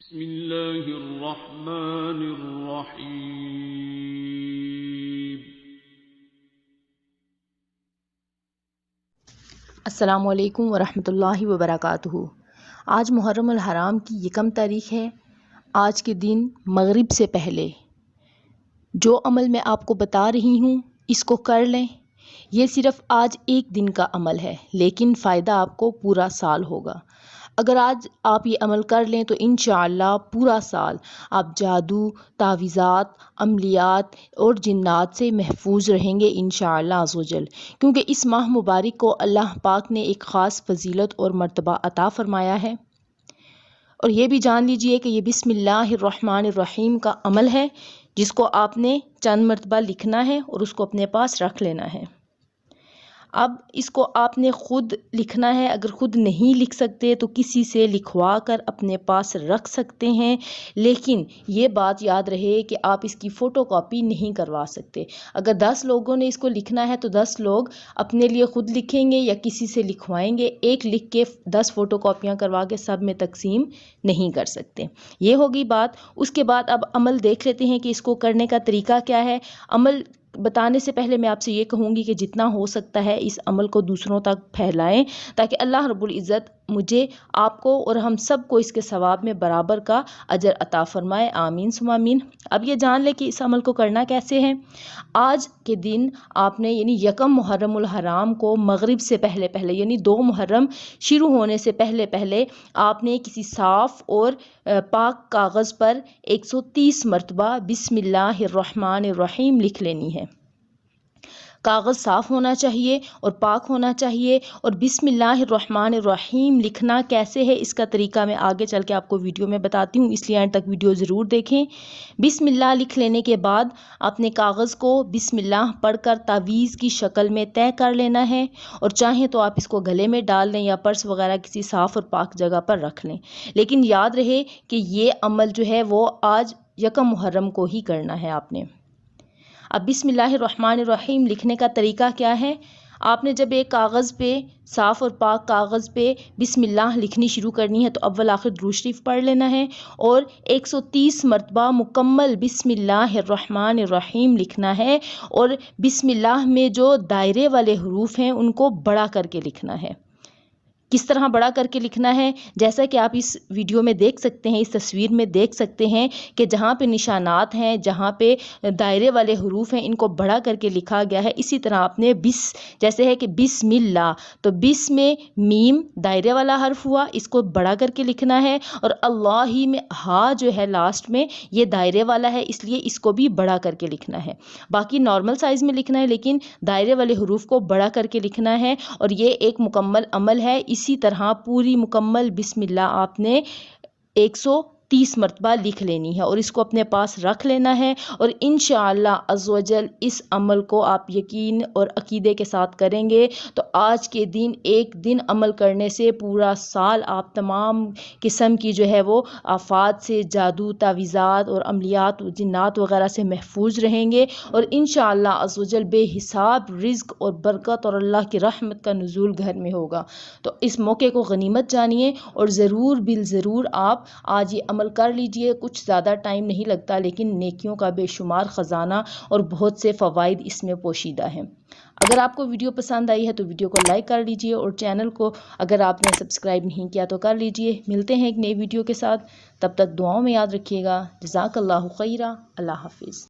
بسم اللہ الرحمن الرحیم۔ السلام علیکم ورحمۃ اللہ وبرکاتہ۔ آج محرم الحرام کی 1 تاریخ ہے۔ آج کے دن مغرب سے پہلے جو عمل میں آپ کو بتا رہی ہوں اس کو کر لیں۔ یہ صرف آج ایک دن کا عمل ہے لیکن فائدہ آپ کو پورا سال ہوگا۔ اگر آج آپ یہ عمل کر لیں تو انشاءاللہ پورا سال آپ جادو، تعویذات، عملیات اور جنات سے محفوظ رہیں گے انشاءاللہ عز و جل، کیونکہ اس ماہ مبارک کو اللہ پاک نے ایک خاص فضیلت اور مرتبہ عطا فرمایا ہے۔ اور یہ بھی جان لیجئے کہ یہ بسم اللہ الرحمن الرحیم کا عمل ہے جس کو آپ نے چند مرتبہ لکھنا ہے اور اس کو اپنے پاس رکھ لینا ہے۔ اب اس کو آپ نے خود لکھنا ہے، اگر خود نہیں لکھ سکتے تو کسی سے لکھوا کر اپنے پاس رکھ سکتے ہیں، لیکن یہ بات یاد رہے کہ آپ اس کی فوٹو کاپی نہیں کروا سکتے۔ اگر 10 لوگوں نے اس کو لکھنا ہے تو 10 لوگ اپنے لیے خود لکھیں گے یا کسی سے لکھوائیں گے، ایک لکھ کے 10 فوٹو کاپیاں کروا کے سب میں تقسیم نہیں کر سکتے۔ یہ ہوگی بات۔ اس کے بعد اب عمل دیکھ لیتے ہیں کہ اس کو کرنے کا طریقہ کیا ہے۔ عمل بتانے سے پہلے میں آپ سے یہ کہوں گی کہ جتنا ہو سکتا ہے اس عمل کو دوسروں تک پھیلائیں تاکہ اللہ رب العزت مجھے، آپ کو اور ہم سب کو اس کے ثواب میں برابر کا اجر عطا فرمائے، آمین ثم آمین۔ اب یہ جان لیں کہ اس عمل کو کرنا کیسے ہے۔ آج کے دن آپ نے یعنی 1 محرم الحرام کو مغرب سے پہلے یعنی 2 محرم شروع ہونے سے پہلے آپ نے کسی صاف اور پاک کاغذ پر 130 مرتبہ بسم اللہ الرحمن الرحیم لکھ لینی ہے۔ کاغذ صاف ہونا چاہیے اور پاک ہونا چاہیے۔ اور بسم اللہ الرحمن الرحیم لکھنا کیسے ہے اس کا طریقہ میں آگے چل کے آپ کو ویڈیو میں بتاتی ہوں، اس لیے اینڈ تک ویڈیو ضرور دیکھیں۔ بسم اللہ لکھ لینے کے بعد اپنے کاغذ کو بسم اللہ پڑھ کر تعویذ کی شکل میں طے کر لینا ہے، اور چاہیں تو آپ اس کو گلے میں ڈال لیں یا پرس وغیرہ کسی صاف اور پاک جگہ پر رکھ لیں، لیکن یاد رہے کہ یہ عمل جو ہے وہ آج 1 محرم کو ہی کرنا ہے آپ نے۔ اب بسم اللہ الرحمن الرحیم لکھنے کا طریقہ کیا ہے۔ آپ نے جب ایک کاغذ پہ، صاف اور پاک کاغذ پہ بسم اللہ لکھنی شروع کرنی ہے تو اول آخر درود شریف پڑھ لینا ہے اور 130 مرتبہ مکمل بسم اللہ الرحمن الرحیم لکھنا ہے، اور بسم اللہ میں جو دائرے والے حروف ہیں ان کو بڑا کر کے لکھنا ہے۔ کس طرح بڑا کر کے لکھنا ہے، جیسا کہ آپ اس ویڈیو میں دیکھ سکتے ہیں، اس تصویر میں دیکھ سکتے ہیں کہ جہاں پہ نشانات ہیں، جہاں پہ دائرے والے حروف ہیں، ان کو بڑا کر کے لکھا گیا ہے۔ اسی طرح آپ نے جیسے ہے کہ بسم اللہ، تو بس میں میم دائرے والا حرف ہوا، اس کو بڑا کر کے لکھنا ہے، اور اللہ ہی میں ہا جو ہے لاسٹ میں یہ دائرے والا ہے، اس لیے اس کو بھی بڑا کر کے لکھنا ہے۔ باقی نارمل سائز میں لکھنا ہے لیکن دائرے والے حروف کو بڑا کر کے لکھنا ہے، اور یہ ایک مکمل عمل ہے۔ اسی طرح پوری مکمل بسم اللہ آپ نے 130 مرتبہ لکھ لینی ہے اور اس کو اپنے پاس رکھ لینا ہے، اور انشاءاللہ عز و جل اس عمل کو آپ یقین اور عقیدے کے ساتھ کریں گے تو آج کے دن ایک دن عمل کرنے سے پورا سال آپ تمام قسم کی جو ہے وہ آفات سے، جادو، تعویذات اور عملیات و جنات وغیرہ سے محفوظ رہیں گے، اور انشاءاللہ عز و جل بے حساب رزق اور برکت اور اللہ کی رحمت کا نزول گھر میں ہوگا۔ تو اس موقع کو غنیمت جانیے اور ضرور بالضرور آپ آج یہ عمل کر لیجئے۔ کچھ زیادہ ٹائم نہیں لگتا لیکن نیکیوں کا بے شمار خزانہ اور بہت سے فوائد اس میں پوشیدہ ہیں۔ اگر آپ کو ویڈیو پسند آئی ہے تو ویڈیو کو لائک کر لیجئے، اور چینل کو اگر آپ نے سبسکرائب نہیں کیا تو کر لیجئے۔ ملتے ہیں ایک نئی ویڈیو کے ساتھ، تب تک دعاؤں میں یاد رکھیے گا۔ جزاک اللہ خیرہ۔ اللہ حافظ۔